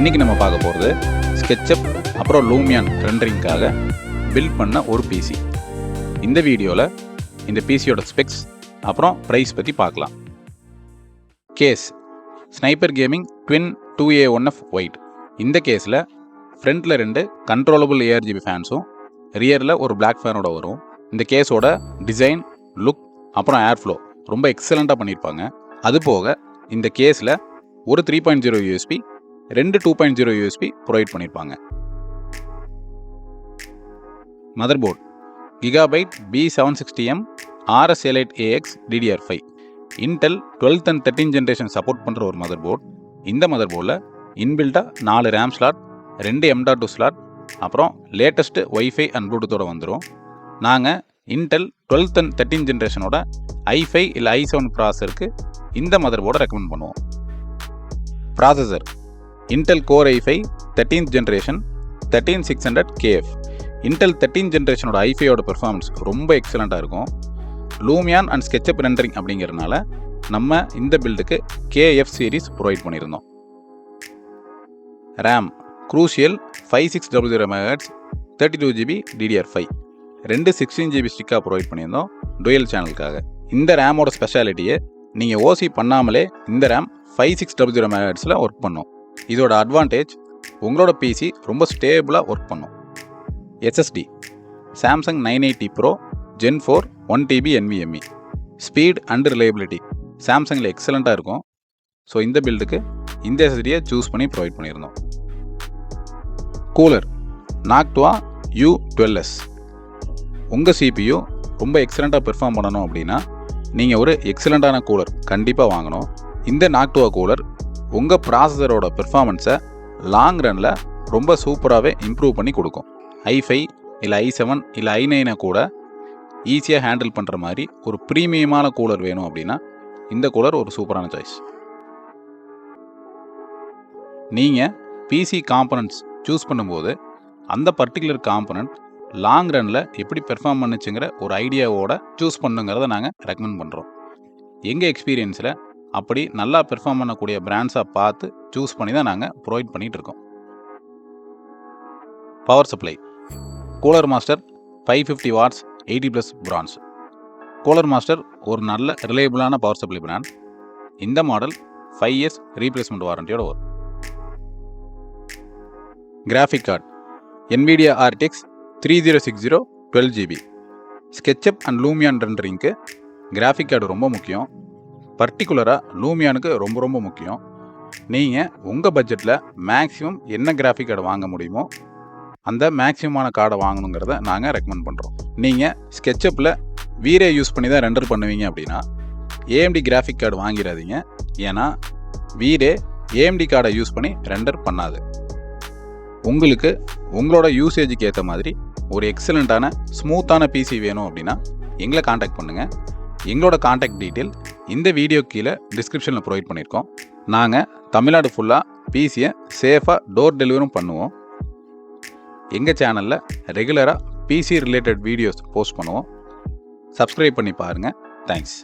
இன்றைக்கி நம்ம பார்க்க போகிறது SketchUp அப்புறம் Lumion ரெண்டரிங்காக பில்ட் பண்ண ஒரு பிசி. இந்த வீடியோவில் இந்த பிசியோட ஸ்பெக்ஸ் அப்புறம் ப்ரைஸ் பற்றி பார்க்கலாம். Case sniper gaming twin 2A1F white. இந்த கேஸில் ஃப்ரண்ட்டில் 2 கண்ட்ரோலபிள் ARGB ஃபேன்ஸும் ரியரில் ஒரு பிளாக் ஃபேனோட வரும். இந்த கேஸோட டிசைன், லுக் அப்புறம் ஏர் ஃப்ளோ ரொம்ப எக்ஸலண்ட்டாக பண்ணியிருப்பாங்க. அதுபோக இந்த கேஸில் ஒரு 3.0 USB 2 2.0 USB ப்ரொவைட் பண்ணியிருப்பாங்க. Motherboard GIGABYTE B760M RS-A8AX DDR5 Intel 12th and 13th generation support பண்ணுற ஒரு மதர்போர்ட். இந்த மதர்போர்டில் இன்பில்டாக 4 RAM ஸ்லாட், 2 M.2 ஸ்லாட் அப்புறம் லேட்டஸ்ட்டு வைஃபை அண்ட் ப்ளூடூத்தோடு வந்துடும். நாங்கள் Intel 12th and 13th ஜென்ரேஷனோட i5 இல்லை i7 ப்ராசஸருக்கு இந்த மதர்போர்டை ரெக்கமெண்ட் பண்ணுவோம். Processor Intel core i5 13th generation 13600KF. இன்டெல் 13th ஜென்ரேஷனோட i5யோட பெர்ஃபார்மன்ஸ் ரொம்ப எக்ஸலண்ட்டாக இருக்கும். லூமியான் அண்ட் SketchUp ரெண்டரிங் அப்படிங்கிறதுனால நம்ம இந்த பில்டுக்கு KF சீரீஸ் ப்ரொவைட் பண்ணியிருந்தோம். RAM Crucial 5600 MHz 32GB DDR5 2 16GB ஸ்டிக்காக ப்ரொவைட் பண்ணியிருந்தோம் டுயல் சேனலுக்காக. இந்த ரேமோட ஸ்பெஷாலிட்டியை நீங்கள் ஓசி பண்ணாமலே இந்த ரேம் 5600 MHzல ஒர்க் பண்ணும். இதோட அட்வான்டேஜ் உங்களோட பிசி ரொம்ப ஸ்டேபிளாக ஒர்க் பண்ணும். SSD Samsung 980 Pro Gen 4 1TB NVMe. Speed and reliability சாம்சங்கில் எக்ஸலண்ட்டாக இருக்கும். ஸோ இந்த பில்டுக்கு இந்த SSDயை சூஸ் பண்ணி ப்ரொவைட் பண்ணியிருந்தோம். Cooler NOCTUA U12S. உங்கள் CPU ரொம்ப எக்ஸலண்ட்டாக பெர்ஃபார்ம் பண்ணணும் அப்படின்னா நீங்கள் ஒரு எக்ஸலண்ட்டான கூலர் கண்டிப்பாக வாங்கணும். இந்த NOCTUA கூலர் உங்கள் ப்ராசஸரோட பெர்ஃபார்மன்ஸை லாங் ரனில் ரொம்ப சூப்பராகவே இம்ப்ரூவ் பண்ணி கொடுக்கும். i5 இல்லை i7 இல்லை i9 கூட ஈஸியாக ஹேண்டில் பண்ணுற மாதிரி ஒரு ப்ரீமியமான கூலர் வேணும் அப்படின்னா இந்த கூலர் ஒரு சூப்பரான சாய்ஸ். நீங்கள் பிசி காம்பனன்ட்ஸ் சூஸ் பண்ணும்போது அந்த பர்டிகுலர் காம்பனண்ட் லாங் ரனில் எப்படி பெர்ஃபார்ம் பண்ணுச்சுங்கிற ஒரு ஐடியாவோட சூஸ் பண்ணுங்கிறத நாங்கள் ரெக்கமெண்ட் பண்ணுறோம். எங்கள் எக்ஸ்பீரியன்ஸில் அப்படி நல்லா பெர்ஃபார்ம் பண்ணக்கூடிய பிராண்ட்ஸாக பார்த்து சூஸ் பண்ணி தான் நாங்கள் ப்ரொவைட் பண்ணிகிட்ருக்கோம். Power supply Cooler Master 550 watts 80+ bronze. Cooler Master ஒரு நல்ல ரிலையபிளான பவர் சப்ளை பிராண்ட். இந்த மாடல் 5 years ரீப்ளேஸ்மெண்ட் வாரண்டியோட வரும். Graphic card NVIDIA RTX 3060 12GB. SketchUp and Lumion ரெண்டரிங்க்கு கிராஃபிக் கார்டு ரொம்ப முக்கியம். பர்டிகுலராக லூமியானுக்கு ரொம்ப ரொம்ப முக்கியம். நீங்கள் உங்கள் பட்ஜெட்டில் மேக்ஸிமம் என்ன கிராஃபிக் கார்டு வாங்க முடியுமோ அந்த மேக்ஸிமமான கார்டை வாங்கணுங்கிறத நாங்கள் ரெக்கமெண்ட் பண்ணுறோம். நீங்கள் SketchUpல வீரே யூஸ் பண்ணி தான் ரெண்டர் பண்ணுவீங்க அப்படின்னா AMD கிராஃபிக் கார்டு வாங்கிடாதீங்க. ஏன்னா வீரே AMD கார்டை யூஸ் பண்ணி ரெண்டர் பண்ணாது. உங்களுக்கு உங்களோட யூசேஜுக்கு ஏற்ற மாதிரி ஒரு எக்ஸலண்ட்டான ஸ்மூத்தான பிசி வேணும் அப்படின்னா எங்களை காண்டாக்ட் பண்ணுங்கள். எங்களோட காண்டாக்ட் டீட்டெயில் இந்த வீடியோ கீழே டிஸ்கிரிப்ஷனில் ப்ரொவைட் பண்ணியிருக்கோம். நாங்கள் தமிழ்நாடு ஃபுல்லாக பிசியை சேஃபாக டோர் டெலிவரும் பண்ணுவோம். எங்கள் சேனலில் ரெகுலராக பிசி ரிலேட்டட் வீடியோஸ் போஸ்ட் பண்ணுவோம். சப்ஸ்கிரைப் பண்ணி பாருங்கள். தேங்க்ஸ்.